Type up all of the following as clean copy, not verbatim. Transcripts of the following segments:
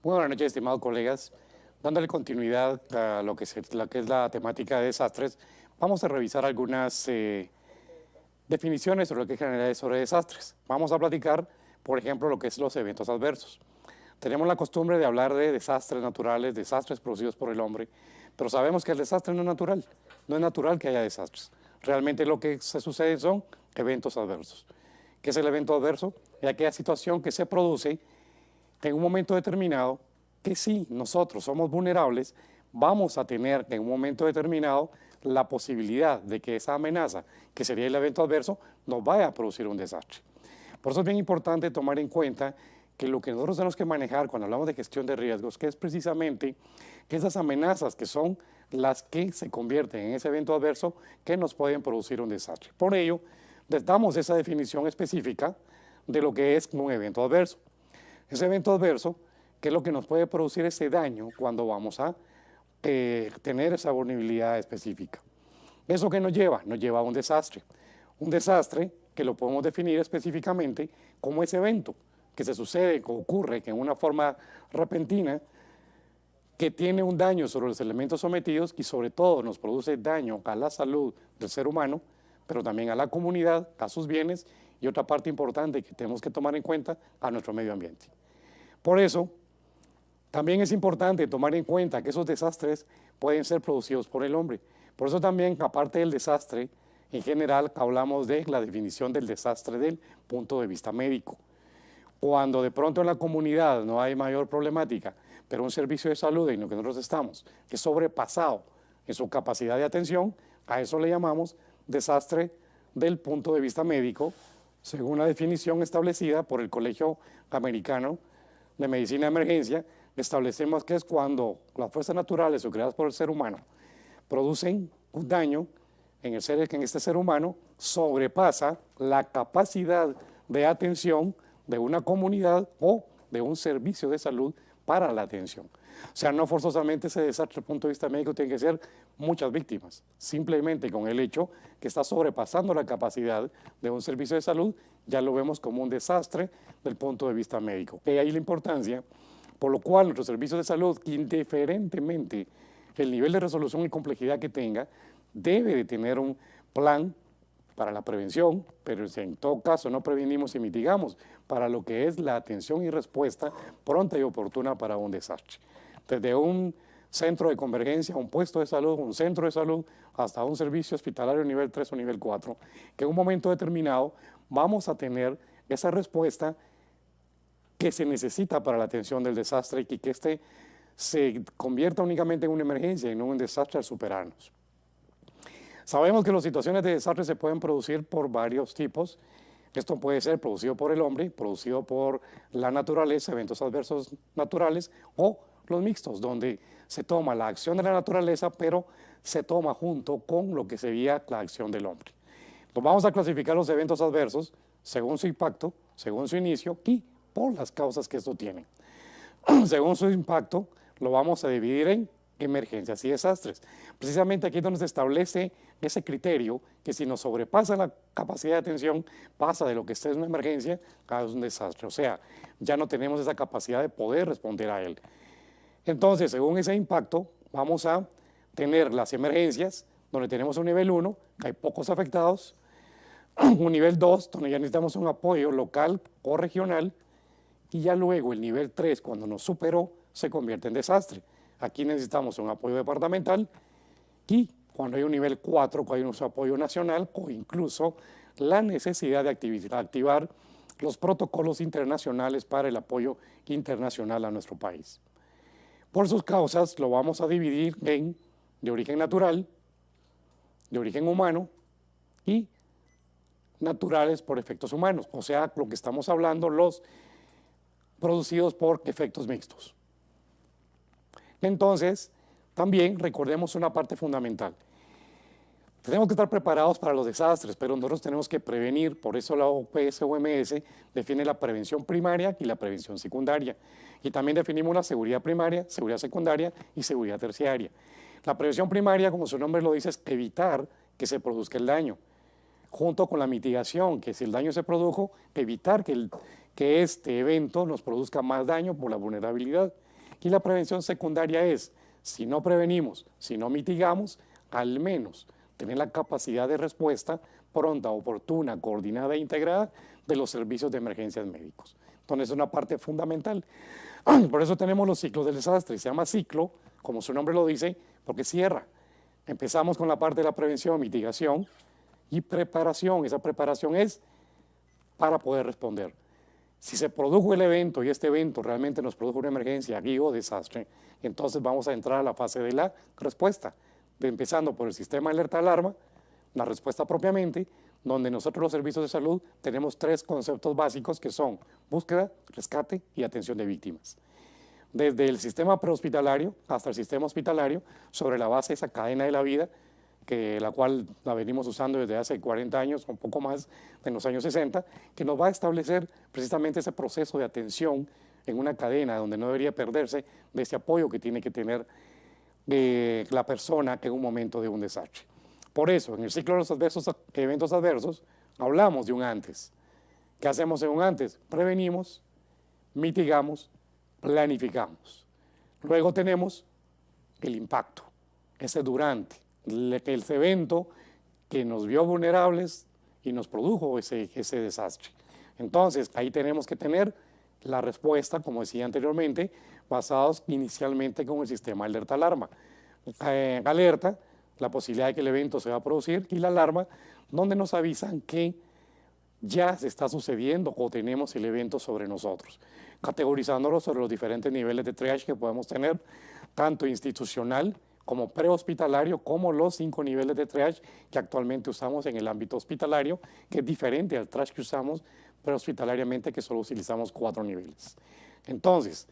Muy buenas noches, estimados colegas. Dándole continuidad a lo que es la temática de desastres, vamos a revisar algunas definiciones sobre lo que es generalidades sobre desastres. Vamos a platicar, por ejemplo, lo que es los eventos adversos. Tenemos la costumbre de hablar de desastres naturales, desastres producidos por el hombre, pero sabemos que el desastre no es natural. No es natural que haya desastres. Realmente lo que se sucede son eventos adversos. ¿Qué es el evento adverso? Es aquella situación que se produce en un momento determinado que si nosotros somos vulnerables, vamos a tener en un momento determinado la posibilidad de que esa amenaza, que sería el evento adverso, nos vaya a producir un desastre. Por eso es bien importante tomar en cuenta que lo que nosotros tenemos que manejar cuando hablamos de gestión de riesgos, que es precisamente esas amenazas que son las que se convierten en ese evento adverso que nos pueden producir un desastre. Por ello, les damos esa definición específica de lo que es un evento adverso. Ese evento adverso, que es lo que nos puede producir ese daño cuando vamos a tener esa vulnerabilidad específica. ¿Eso qué nos lleva? Nos lleva a un desastre. Un desastre que lo podemos definir específicamente como ese evento que se sucede, que ocurre, que en una forma repentina, que tiene un daño sobre los elementos sometidos y sobre todo nos produce daño a la salud del ser humano, pero también a la comunidad, a sus bienes y otra parte importante que tenemos que tomar en cuenta, a nuestro medio ambiente. Por eso, también es importante tomar en cuenta que esos desastres pueden ser producidos por el hombre. Por eso también, aparte del desastre, en general hablamos de la definición del desastre del punto de vista médico. Cuando de pronto en la comunidad no hay mayor problemática, pero un servicio de salud en lo que nosotros estamos es sobrepasado en su capacidad de atención, a eso le llamamos desastre del punto de vista médico, según la definición establecida por el Colegio Americano de Medicina de Emergencia. Establecemos que es cuando las fuerzas naturales o creadas por el ser humano producen un daño en este ser humano, sobrepasa la capacidad de atención de una comunidad o de un servicio de salud para la atención. O sea, no forzosamente ese desastre desde el punto de vista médico tiene que ser muchas víctimas, simplemente con el hecho que está sobrepasando la capacidad de un servicio de salud, ya lo vemos como un desastre del punto de vista médico. Y ahí la importancia, por lo cual nuestros servicios de salud, indiferentemente el nivel de resolución y complejidad que tenga, debe de tener un plan para la prevención, pero si en todo caso no prevenimos y mitigamos, para lo que es la atención y respuesta pronta y oportuna para un desastre. Desde un centro de convergencia, un puesto de salud, un centro de salud, hasta un servicio hospitalario nivel 3 o nivel 4, que en un momento determinado vamos a tener esa respuesta que se necesita para la atención del desastre y que este se convierta únicamente en una emergencia y no en un desastre al superarnos. Sabemos que las situaciones de desastre se pueden producir por varios tipos. Esto puede ser producido por el hombre, producido por la naturaleza, eventos adversos naturales, o los mixtos, donde se toma la acción de la naturaleza, pero se toma junto con lo que sería la acción del hombre. Nos vamos a clasificar los eventos adversos según su impacto, según su inicio y por las causas que esto tiene. Según su impacto, lo vamos a dividir en emergencias y desastres. Precisamente aquí es donde se establece ese criterio que si nos sobrepasa la capacidad de atención, pasa de lo que es una emergencia a un desastre. O sea, ya no tenemos esa capacidad de poder responder a él. Entonces, según ese impacto, vamos a tener las emergencias, donde tenemos un nivel 1, que hay pocos afectados, un nivel 2, donde ya necesitamos un apoyo local o regional, y ya luego el nivel 3, cuando nos superó, se convierte en desastre. Aquí necesitamos un apoyo departamental y cuando hay un nivel 4, cuando hay un apoyo nacional o incluso la necesidad de activar los protocolos internacionales para el apoyo internacional a nuestro país. Por sus causas lo vamos a dividir en de origen natural, de origen humano y naturales por efectos humanos, o sea, lo que estamos hablando, los producidos por efectos mixtos. Entonces, también recordemos una parte fundamental. Tenemos que estar preparados para los desastres, pero nosotros tenemos que prevenir, por eso la OPS-OMS define la prevención primaria y la prevención secundaria. Y también definimos la seguridad primaria, seguridad secundaria y seguridad terciaria. La prevención primaria, como su nombre lo dice, es evitar que se produzca el daño, junto con la mitigación, que si el daño se produjo, evitar que este evento nos produzca más daño por la vulnerabilidad. Y la prevención secundaria es, si no prevenimos, si no mitigamos, al menos tener la capacidad de respuesta pronta, oportuna, coordinada e integrada de los servicios de emergencias médicos. Entonces es una parte fundamental. Por eso tenemos los ciclos del desastre. Se llama ciclo, como su nombre lo dice, porque cierra. Empezamos con la parte de la prevención, mitigación y preparación. Esa preparación es para poder responder. Si se produjo el evento y este evento realmente nos produjo una emergencia o desastre, entonces vamos a entrar a la fase de la respuesta, empezando por el sistema de alerta alarma, la respuesta propiamente, donde nosotros los servicios de salud tenemos 3 conceptos básicos que son búsqueda, rescate y atención de víctimas. Desde el sistema prehospitalario hasta el sistema hospitalario, sobre la base de esa cadena de la vida, la cual la venimos usando desde hace 40 años, un poco más, en los años 60, que nos va a establecer precisamente ese proceso de atención en una cadena donde no debería perderse de ese apoyo que tiene que tener la persona que en un momento de un desastre. Por eso, en el ciclo de los eventos adversos, hablamos de un antes. ¿Qué hacemos en un antes? Prevenimos, mitigamos, planificamos. Luego tenemos el impacto, ese durante, el evento que nos vio vulnerables y nos produjo ese desastre. Entonces, ahí tenemos que tener la respuesta, como decía anteriormente, basados inicialmente con el sistema de alerta-alarma. Alerta, la posibilidad de que el evento se va a producir, y la alarma, donde nos avisan que ya se está sucediendo o tenemos el evento sobre nosotros, categorizándolo sobre los diferentes niveles de triage que podemos tener, tanto institucional como prehospitalario, como los 5 niveles de triage que actualmente usamos en el ámbito hospitalario, que es diferente al triage que usamos prehospitalariamente, que solo utilizamos 4 niveles. Entonces,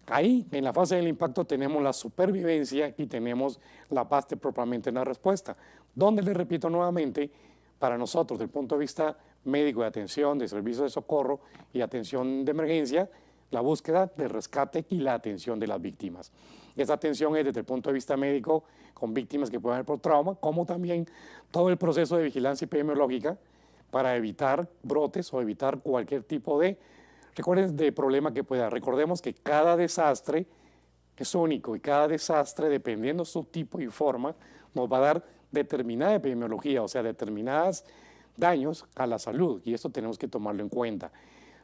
ahí en la fase del impacto tenemos la supervivencia y tenemos la parte propiamente en la respuesta, donde les repito nuevamente, para nosotros, desde el punto de vista médico de atención, de servicios de socorro y atención de emergencia, la búsqueda de rescate y la atención de las víctimas. Esa atención es desde el punto de vista médico con víctimas que puedan haber por trauma, como también todo el proceso de vigilancia epidemiológica para evitar brotes o evitar cualquier tipo de problema que pueda. Recordemos que cada desastre es único y cada desastre, dependiendo su tipo y forma, nos va a dar determinada epidemiología, o sea, determinados daños a la salud, y esto tenemos que tomarlo en cuenta.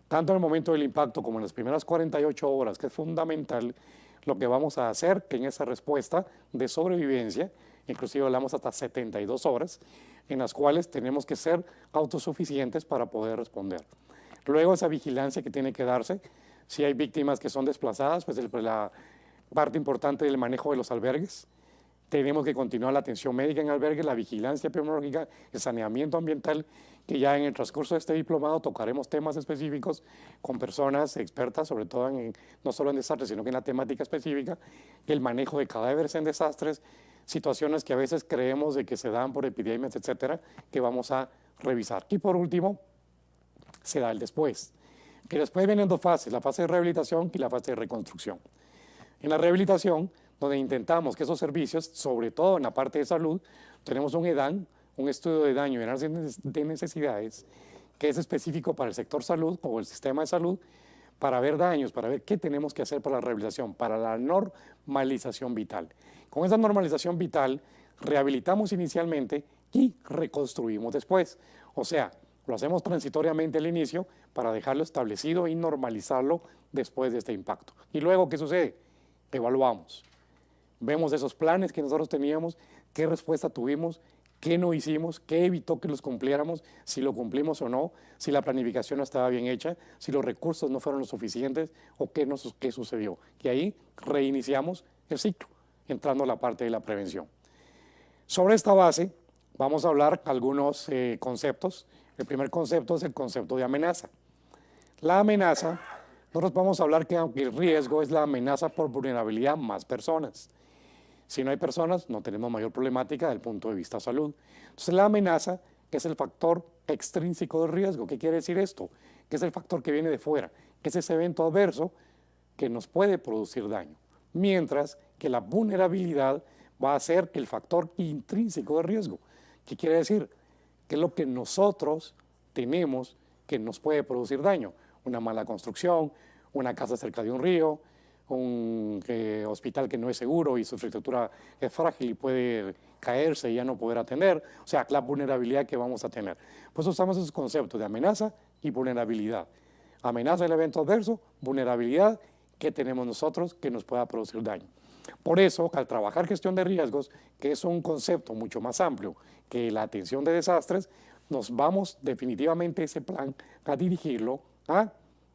Tanto en el momento del impacto como en las primeras 48 horas, que es fundamental lo que vamos a hacer, que en esa respuesta de sobrevivencia, inclusive hablamos hasta 72 horas, en las cuales tenemos que ser autosuficientes para poder responder. Luego esa vigilancia que tiene que darse, si hay víctimas que son desplazadas, pues la parte importante del manejo de los albergues. Tenemos que continuar la atención médica en albergues, la vigilancia epidemiológica, el saneamiento ambiental, que ya en el transcurso de este diplomado tocaremos temas específicos con personas expertas, sobre todo no solo en desastres, sino que en la temática específica, el manejo de cadáveres en desastres, situaciones que a veces creemos de que se dan por epidemias, etcétera, que vamos a revisar. Y por último, se da el después, que después vienen 2 fases, la fase de rehabilitación y la fase de reconstrucción. En la rehabilitación, donde intentamos que esos servicios, sobre todo en la parte de salud, tenemos un EDAN, un estudio de daño y análisis de necesidades, que es específico para el sector salud o el sistema de salud, para ver daños, para ver qué tenemos que hacer para la rehabilitación, para la normalización vital. Con esa normalización vital, rehabilitamos inicialmente y reconstruimos después. O sea, lo hacemos transitoriamente al inicio para dejarlo establecido y normalizarlo después de este impacto. Y luego, ¿qué sucede? Evaluamos. Vemos esos planes que nosotros teníamos, qué respuesta tuvimos, qué no hicimos, qué evitó que los cumpliéramos, si lo cumplimos o no, si la planificación no estaba bien hecha, si los recursos no fueron lo suficientes o qué sucedió. Y ahí reiniciamos el ciclo, entrando a la parte de la prevención. Sobre esta base vamos a hablar algunos conceptos. El primer concepto es el concepto de amenaza. La amenaza, nosotros vamos a hablar que aunque el riesgo es la amenaza por vulnerabilidad más personas. Si no hay personas, no tenemos mayor problemática desde el punto de vista de salud. Entonces, la amenaza es el factor extrínseco del riesgo. ¿Qué quiere decir esto? Que es el factor que viene de fuera, que es ese evento adverso que nos puede producir daño. Mientras que la vulnerabilidad va a ser el factor intrínseco de riesgo. ¿Qué quiere decir? Que es lo que nosotros tenemos que nos puede producir daño. Una mala construcción, una casa cerca de un río, un hospital que no es seguro y su infraestructura es frágil y puede caerse y ya no poder atender, o sea, la vulnerabilidad que vamos a tener. Pues usamos esos conceptos de amenaza y vulnerabilidad. Amenaza del evento adverso, vulnerabilidad que tenemos nosotros que nos pueda producir daño. Por eso, al trabajar gestión de riesgos, que es un concepto mucho más amplio que la atención de desastres, nos vamos definitivamente ese plan a dirigirlo a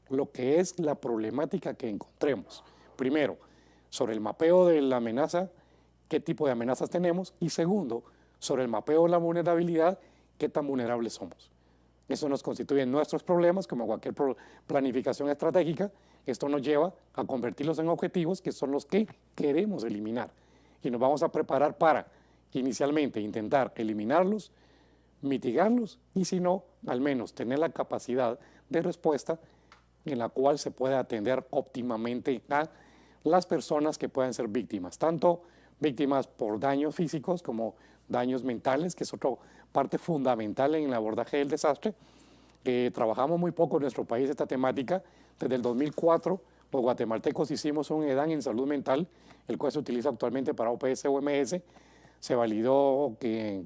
lo que es la problemática que encontremos. Primero, sobre el mapeo de la amenaza, qué tipo de amenazas tenemos, y segundo, sobre el mapeo de la vulnerabilidad, qué tan vulnerables somos. Eso nos constituye nuestros problemas, como cualquier planificación estratégica. Esto nos lleva a convertirlos en objetivos que son los que queremos eliminar. Y nos vamos a preparar para, inicialmente, intentar eliminarlos, mitigarlos y, si no, al menos tener la capacidad de respuesta en la cual se pueda atender óptimamente a las personas que puedan ser víctimas, tanto víctimas por daños físicos como daños mentales, que es otra parte fundamental en el abordaje del desastre. Trabajamos muy poco en nuestro país esta temática. Desde el 2004, los guatemaltecos hicimos un EDAN en salud mental, el cual se utiliza actualmente para OPS-OMS. Se validó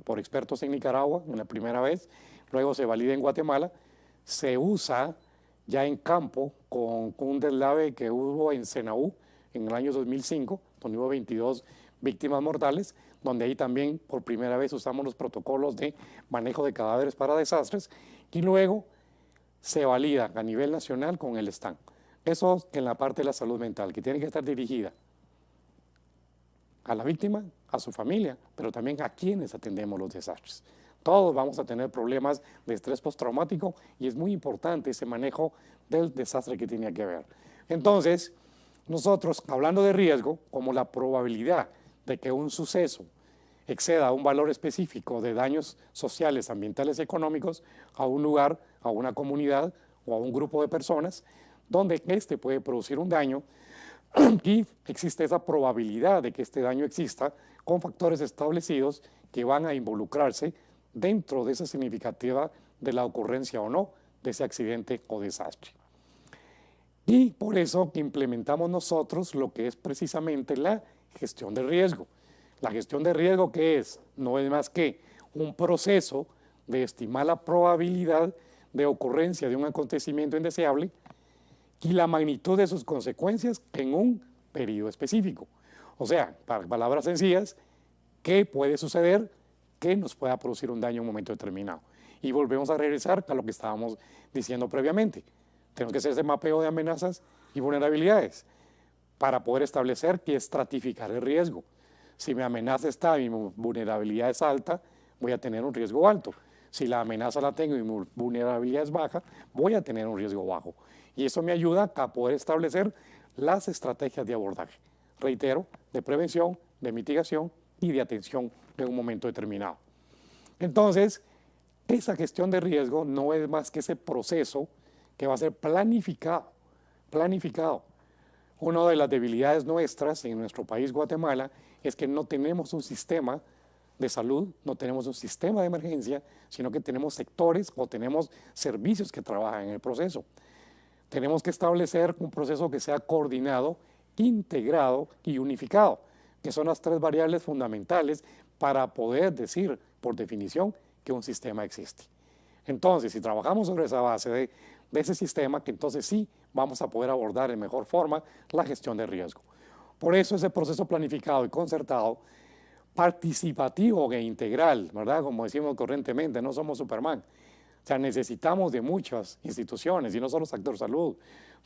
por expertos en Nicaragua en la primera vez, luego se valida en Guatemala, se usa ya en campo con un deslave que hubo en Senaú en el año 2005, donde hubo 22 víctimas mortales, donde ahí también por primera vez usamos los protocolos de manejo de cadáveres para desastres, y luego se valida a nivel nacional con el STAN. Eso en la parte de la salud mental, que tiene que estar dirigida a la víctima, a su familia, pero también a quienes atendemos los desastres. Todos vamos a tener problemas de estrés postraumático y es muy importante ese manejo del desastre que tiene que ver. Entonces, nosotros, hablando de riesgo, como la probabilidad de que un suceso exceda un valor específico de daños sociales, ambientales y económicos a un lugar, a una comunidad o a un grupo de personas, donde éste puede producir un daño y existe esa probabilidad de que este daño exista con factores establecidos que van a involucrarse dentro de esa significativa de la ocurrencia o no de ese accidente o desastre. Y por eso implementamos nosotros lo que es precisamente la gestión de riesgo. La gestión de riesgo, ¿qué es? No es más que un proceso de estimar la probabilidad de ocurrencia de un acontecimiento indeseable y la magnitud de sus consecuencias en un periodo específico. O sea, para palabras sencillas, ¿qué puede suceder que nos pueda producir un daño en un momento determinado? Y volvemos a regresar a lo que estábamos diciendo previamente. Tenemos que hacer ese mapeo de amenazas y vulnerabilidades para poder establecer y estratificar el riesgo. Si mi amenaza está y mi vulnerabilidad es alta, voy a tener un riesgo alto. Si la amenaza la tengo y mi vulnerabilidad es baja, voy a tener un riesgo bajo. Y eso me ayuda a poder establecer las estrategias de abordaje. Reitero, de prevención, de mitigación y de atención en un momento determinado. Entonces, esa gestión de riesgo no es más que ese proceso que va a ser planificado. Una de las debilidades nuestras en nuestro país, Guatemala, es que no tenemos un sistema de salud, no tenemos un sistema de emergencia, sino que tenemos sectores o tenemos servicios que trabajan en el proceso. Tenemos que establecer un proceso que sea coordinado, integrado y unificado, que son las tres variables fundamentales para poder decir, por definición, que un sistema existe. Entonces, si trabajamos sobre esa base de ese sistema, que entonces sí vamos a poder abordar de mejor forma la gestión de riesgo. Por eso ese proceso planificado y concertado, participativo e integral, ¿verdad? Como decimos corrientemente, no somos Superman. O sea, necesitamos de muchas instituciones, y no solo sector salud,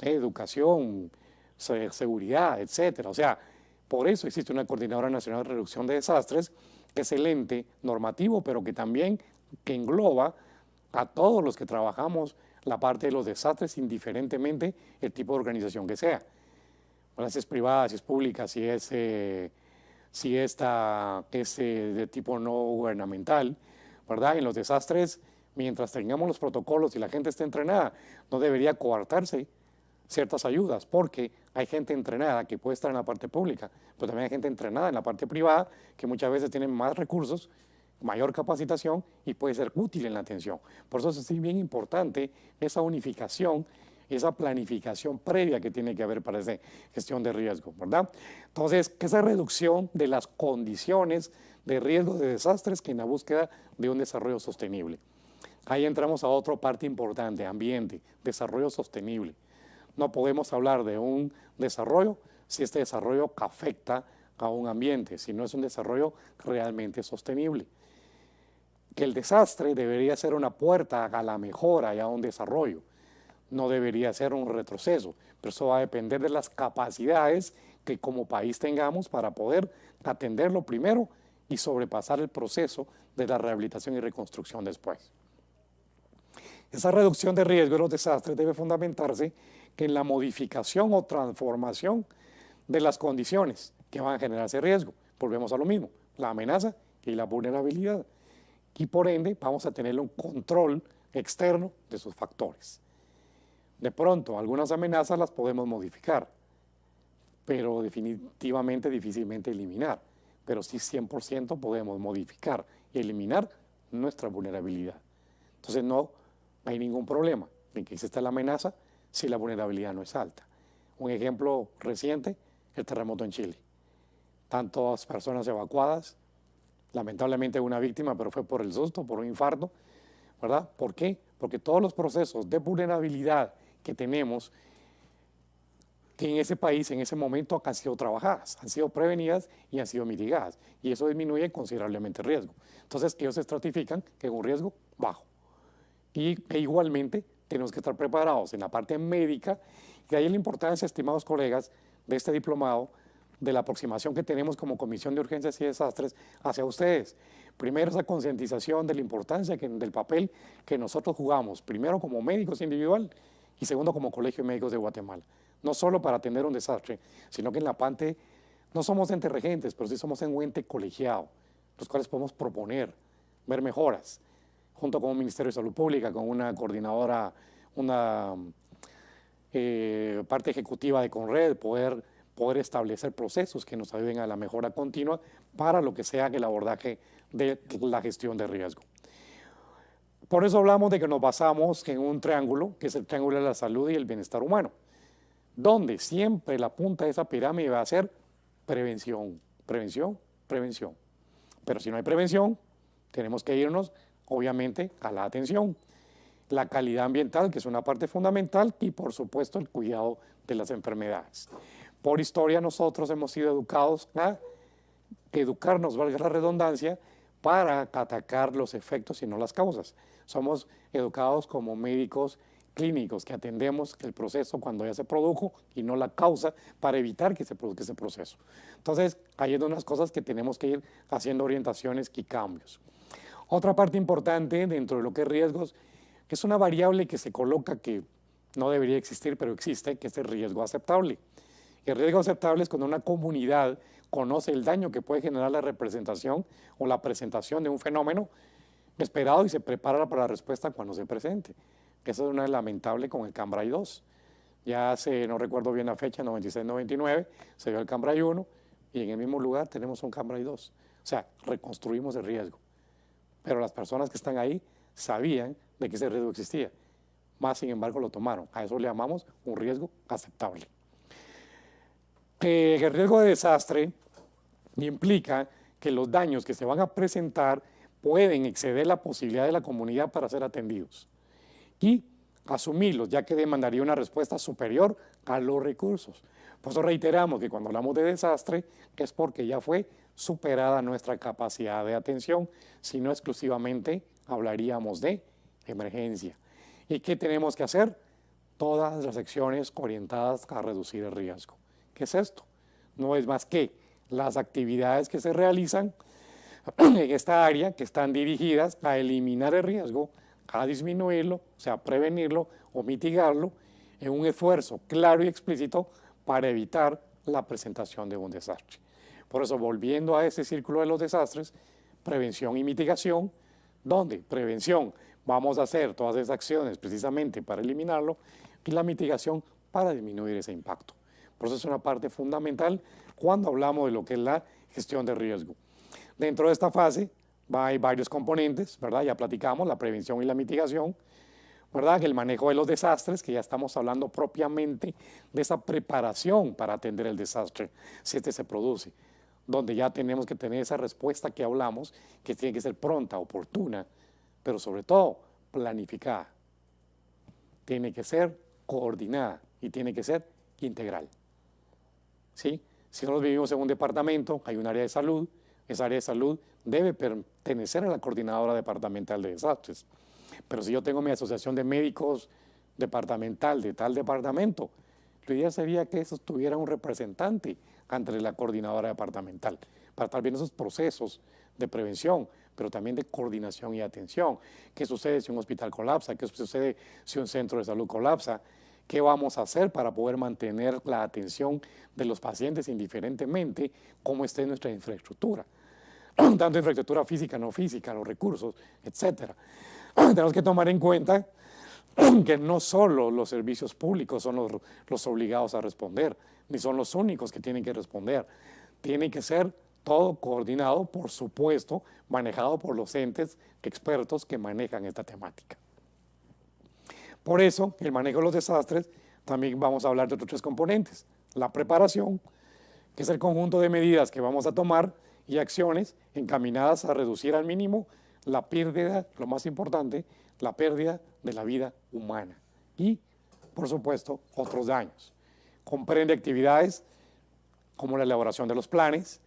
educación, seguridad, etcétera. O sea, por eso existe una Coordinadora Nacional de Reducción de Desastres, que es el ente normativo, pero que también que engloba a todos los que trabajamos la parte de los desastres, indiferentemente el tipo de organización que sea. Bueno, si es privada, si es pública, si es de tipo no gubernamental, ¿verdad? En los desastres, mientras tengamos los protocolos y la gente esté entrenada, no debería coartarse ciertas ayudas, porque hay gente entrenada que puede estar en la parte pública, pero también hay gente entrenada en la parte privada que muchas veces tienen más recursos, mayor capacitación y puede ser útil en la atención. Por eso es bien importante esa unificación esa planificación previa que tiene que haber para esa gestión de riesgo, ¿verdad? Entonces, esa reducción de las condiciones de riesgo de desastres que en la búsqueda de un desarrollo sostenible. Ahí entramos a otra parte importante, ambiente, desarrollo sostenible. No podemos hablar de un desarrollo si este desarrollo afecta a un ambiente, si no es un desarrollo realmente sostenible. Que el desastre debería ser una puerta a la mejora y a un desarrollo, no debería ser un retroceso, pero eso va a depender de las capacidades que como país tengamos para poder atenderlo primero y sobrepasar el proceso de la rehabilitación y reconstrucción después. Esa reducción de riesgo de los desastres debe fundamentarse en la modificación o transformación de las condiciones que van a generar ese riesgo. Volvemos a lo mismo, la amenaza y la vulnerabilidad. Y por ende vamos a tener un control externo de sus factores. De pronto, algunas amenazas las podemos modificar, pero definitivamente difícilmente eliminar. Pero sí 100% podemos modificar y eliminar nuestra vulnerabilidad. Entonces no hay ningún problema en que exista la amenaza si la vulnerabilidad no es alta. Un ejemplo reciente, el terremoto en Chile. Tantas personas evacuadas, lamentablemente una víctima, pero fue por el susto, por un infarto, ¿verdad? ¿Por qué? Porque todos los procesos de vulnerabilidad que tenemos que en ese país, en ese momento, han sido trabajadas, han sido prevenidas y han sido mitigadas. Y eso disminuye considerablemente el riesgo. Entonces, ellos se estratifican que es un riesgo bajo. E igualmente, tenemos que estar preparados en la parte médica. Y de ahí la importancia, estimados colegas, de este diplomado, de la aproximación que tenemos como Comisión de Urgencias y Desastres hacia ustedes. Primero, esa concientización de la importancia del papel que nosotros jugamos, primero como médicos individual y segundo como Colegio de Médicos de Guatemala. No solo para atender un desastre, sino que en la parte, no somos entes regentes, pero sí somos un ente colegiado, los cuales podemos proponer, ver mejoras, junto con un Ministerio de Salud Pública, con una coordinadora, una parte ejecutiva de Conred, poder establecer procesos que nos ayuden a la mejora continua para lo que sea el abordaje de la gestión de riesgo. Por eso hablamos de que nos basamos en un triángulo, que es el triángulo de la salud y el bienestar humano, donde siempre la punta de esa pirámide va a ser prevención, prevención, prevención. Pero si no hay prevención, tenemos que irnos, obviamente, a la atención. La calidad ambiental, que es una parte fundamental, y por supuesto el cuidado de las enfermedades. Por historia nosotros hemos sido educados a educarnos, valga la redundancia, para atacar los efectos y no las causas. Somos educados como médicos clínicos que atendemos el proceso cuando ya se produjo y no la causa para evitar que se produzca ese proceso. Entonces, hay unas cosas que tenemos que ir haciendo orientaciones y cambios. Otra parte importante dentro de lo que es riesgos, que es una variable que se coloca que no debería existir, pero existe, que es el riesgo aceptable. El riesgo aceptable es cuando una comunidad conoce el daño que puede generar la representación o la presentación de un fenómeno esperado y se prepara para la respuesta cuando se presente. Eso es una lamentable con el Cambrai 2. Ya hace, no recuerdo bien la fecha, 96-99, se dio el Cambrai 1 y en el mismo lugar tenemos un Cambrai 2. O sea, reconstruimos el riesgo. Pero las personas que están ahí sabían de que ese riesgo existía. Más, sin embargo, lo tomaron. A eso le llamamos un riesgo aceptable. El riesgo de desastre implica que los daños que se van a presentar pueden exceder la posibilidad de la comunidad para ser atendidos y asumirlos, ya que demandaría una respuesta superior a los recursos. Por eso reiteramos que cuando hablamos de desastre es porque ya fue superada nuestra capacidad de atención, si no exclusivamente hablaríamos de emergencia. ¿Y qué tenemos que hacer? Todas las acciones orientadas a reducir el riesgo. ¿Qué es esto? No es más que las actividades que se realizan en esta área que están dirigidas a eliminar el riesgo, a disminuirlo, o sea, prevenirlo o mitigarlo en un esfuerzo claro y explícito para evitar la presentación de un desastre. Por eso, volviendo a ese círculo de los desastres, prevención y mitigación, donde prevención vamos a hacer todas esas acciones precisamente para eliminarlo y la mitigación para disminuir ese impacto. Por eso es una parte fundamental cuando hablamos de lo que es la gestión de riesgo. Dentro de esta fase hay varios componentes, ¿verdad? Ya platicamos, la prevención y la mitigación. ¿verdad? El manejo de los desastres, que ya estamos hablando propiamente de esa preparación para atender el desastre, si este se produce, donde ya tenemos que tener esa respuesta que hablamos, que tiene que ser pronta, oportuna, pero sobre todo planificada. Tiene que ser coordinada y tiene que ser integral. ¿Sí? Si nosotros vivimos en un departamento, hay un área de salud, esa área de salud debe pertenecer a la coordinadora departamental de desastres. Pero si yo tengo mi asociación de médicos departamental de tal departamento, lo ideal sería que eso tuviera un representante ante la coordinadora departamental para estar viendo esos procesos de prevención, pero también de coordinación y atención. ¿Qué sucede si un hospital colapsa? ¿Qué sucede si un centro de salud colapsa? ¿Qué vamos a hacer para poder mantener la atención de los pacientes indiferentemente cómo esté nuestra infraestructura? Tanto infraestructura física, no física, los recursos, etcétera. Tenemos que tomar en cuenta que no solo los servicios públicos son los obligados a responder, ni son los únicos que tienen que responder. Tiene que ser todo coordinado, por supuesto, manejado por los entes expertos que manejan esta temática. Por eso, el manejo de los desastres, también vamos a hablar de otros tres componentes. La preparación, que es el conjunto de medidas que vamos a tomar y acciones encaminadas a reducir al mínimo la pérdida, lo más importante, la pérdida de la vida humana y, por supuesto, otros daños. Comprende actividades como la elaboración de los planes,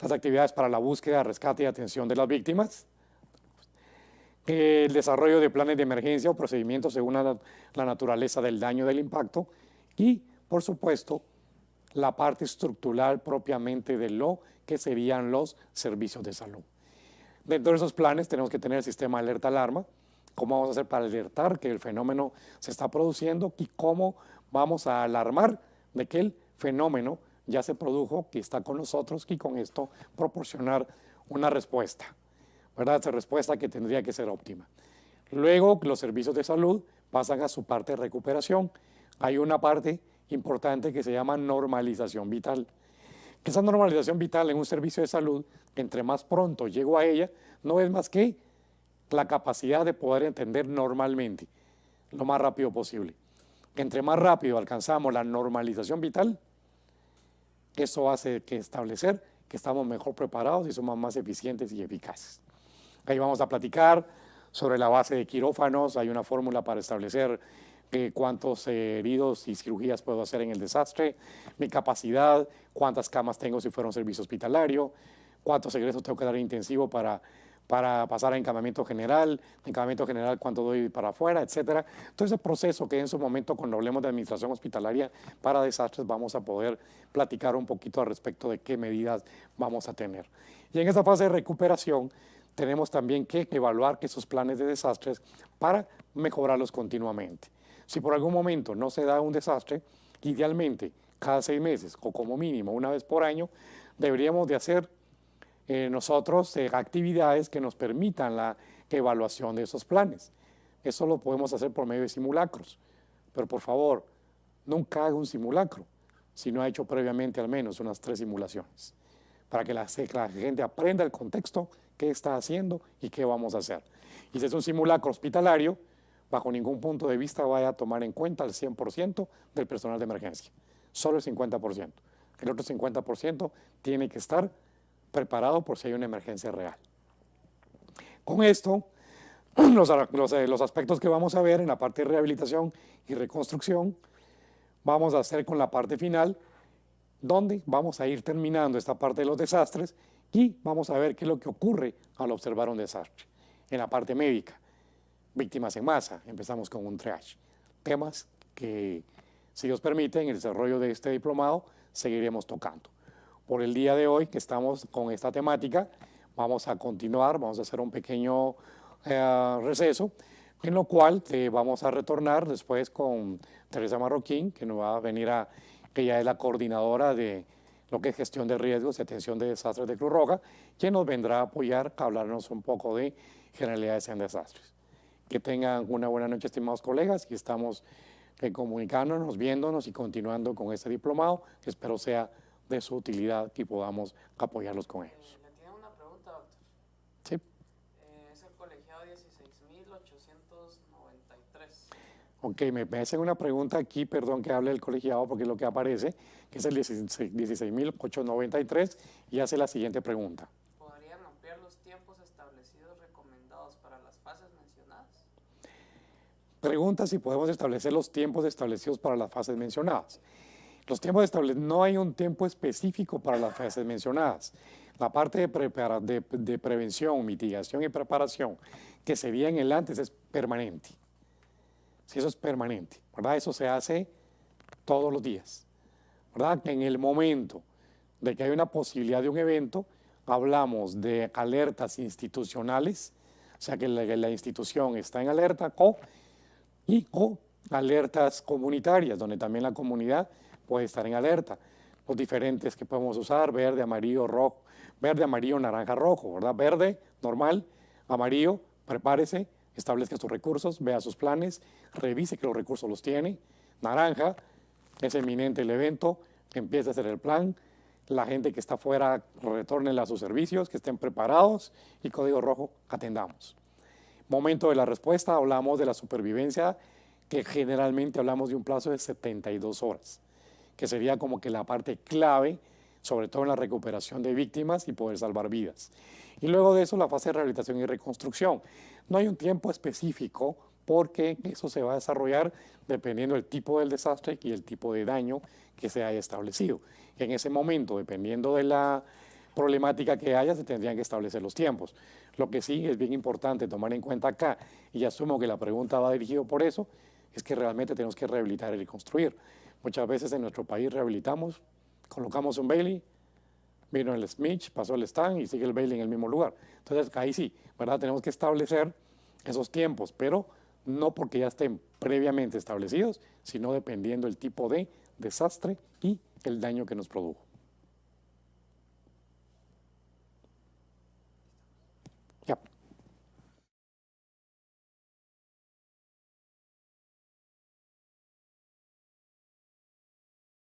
las actividades para la búsqueda, rescate y atención de las víctimas, el desarrollo de planes de emergencia o procedimientos según la naturaleza del daño del impacto y, por supuesto, la parte estructural propiamente de lo que serían los servicios de salud. Dentro de esos planes tenemos que tener el sistema de alerta-alarma, cómo vamos a hacer para alertar que el fenómeno se está produciendo y cómo vamos a alarmar de que el fenómeno ya se produjo, que está con nosotros y con esto proporcionar una respuesta, ¿verdad? Esa respuesta que tendría que ser óptima. Luego los servicios de salud pasan a su parte de recuperación. Hay una parte importante que se llama normalización vital. Esa normalización vital en un servicio de salud, entre más pronto llego a ella, no es más que la capacidad de poder entender normalmente, lo más rápido posible. Entre más rápido alcanzamos la normalización vital, eso hace que establecer que estamos mejor preparados y somos más eficientes y eficaces. Ahí vamos a platicar sobre la base de quirófanos. Hay una fórmula para establecer cuántos heridos y cirugías puedo hacer en el desastre, mi capacidad, cuántas camas tengo si fuera un servicio hospitalario, cuántos egresos tengo que dar intensivo para pasar a encamamiento general cuánto doy para afuera, etcétera. Todo ese proceso que en su momento, cuando hablemos de administración hospitalaria para desastres, vamos a poder platicar un poquito al respecto de qué medidas vamos a tener. Y en esta fase de recuperación tenemos también que evaluar esos planes de desastres para mejorarlos continuamente. Si por algún momento no se da un desastre, idealmente cada 6 meses o como mínimo una vez por año, deberíamos de hacer nosotros actividades que nos permitan la evaluación de esos planes. Eso lo podemos hacer por medio de simulacros, pero por favor, nunca haga un simulacro si no ha hecho previamente al menos unas 3 simulaciones, para que la gente aprenda el contexto, qué está haciendo y qué vamos a hacer. Y si es un simulacro hospitalario, bajo ningún punto de vista vaya a tomar en cuenta el 100% del personal de emergencia, solo el 50%. El otro 50% tiene que estar preparado por si hay una emergencia real. Con esto, los aspectos que vamos a ver en la parte de rehabilitación y reconstrucción, vamos a hacer con la parte final, donde vamos a ir terminando esta parte de los desastres y vamos a ver qué es lo que ocurre al observar un desastre. En la parte médica, víctimas en masa, empezamos con un triage. Temas que, si Dios permite, en el desarrollo de este diplomado, seguiremos tocando. Por el día de hoy que estamos con esta temática, vamos a continuar, vamos a hacer un pequeño receso, en lo cual vamos a retornar después con Teresa Marroquín, que nos va a venir que ella es la coordinadora de lo que es gestión de riesgos y atención de desastres de Cruz Roja, quien nos vendrá a apoyar, a hablarnos un poco de generalidades en desastres. Que tengan una buena noche, estimados colegas, y estamos comunicándonos, viéndonos y continuando con este diplomado, que espero sea de su utilidad y podamos apoyarlos con ellos. Le tiene una pregunta, doctor. Sí. Es el colegiado 16.893. Ok, me hacen una pregunta aquí, perdón que hable del colegiado porque es lo que aparece, que es el 16.893 y hace la siguiente pregunta. ¿Podrían ampliar los tiempos establecidos recomendados para las fases mencionadas? Pregunta si podemos establecer los tiempos establecidos para las fases mencionadas. Los tiempos establecidos, no hay un tiempo específico para las fases mencionadas. La parte de prevención, mitigación y preparación, que sería en el antes, es permanente. Si eso es permanente, ¿verdad? Eso se hace todos los días, ¿verdad? En el momento de que hay una posibilidad de un evento, hablamos de alertas institucionales, o sea que la institución está en alerta, o alertas comunitarias, donde también la comunidad puede estar en alerta. Los diferentes que podemos usar, verde, amarillo, rojo, verde, amarillo, naranja, rojo, ¿verdad? Verde, normal, amarillo, prepárese, establezca sus recursos, vea sus planes, revise que los recursos los tiene. Naranja, es eminente el evento, empiece a hacer el plan, la gente que está afuera retorne a sus servicios, que estén preparados, y código rojo, atendamos. Momento de la respuesta, hablamos de la supervivencia, que generalmente hablamos de un plazo de 72 horas, que sería como que la parte clave, sobre todo en la recuperación de víctimas y poder salvar vidas. Y luego de eso, la fase de rehabilitación y reconstrucción. No hay un tiempo específico porque eso se va a desarrollar dependiendo del tipo del desastre y el tipo de daño que se haya establecido. En ese momento, dependiendo de la problemática que haya, se tendrían que establecer los tiempos. Lo que sí es bien importante tomar en cuenta acá, y asumo que la pregunta va dirigida por eso, es que realmente tenemos que rehabilitar y reconstruir. Muchas veces en nuestro país rehabilitamos, colocamos un Bailey, vino el Smith, pasó el stand y sigue el Bailey en el mismo lugar. Entonces ahí sí, ¿verdad? Tenemos que establecer esos tiempos, pero no porque ya estén previamente establecidos, sino dependiendo del tipo de desastre y el daño que nos produjo.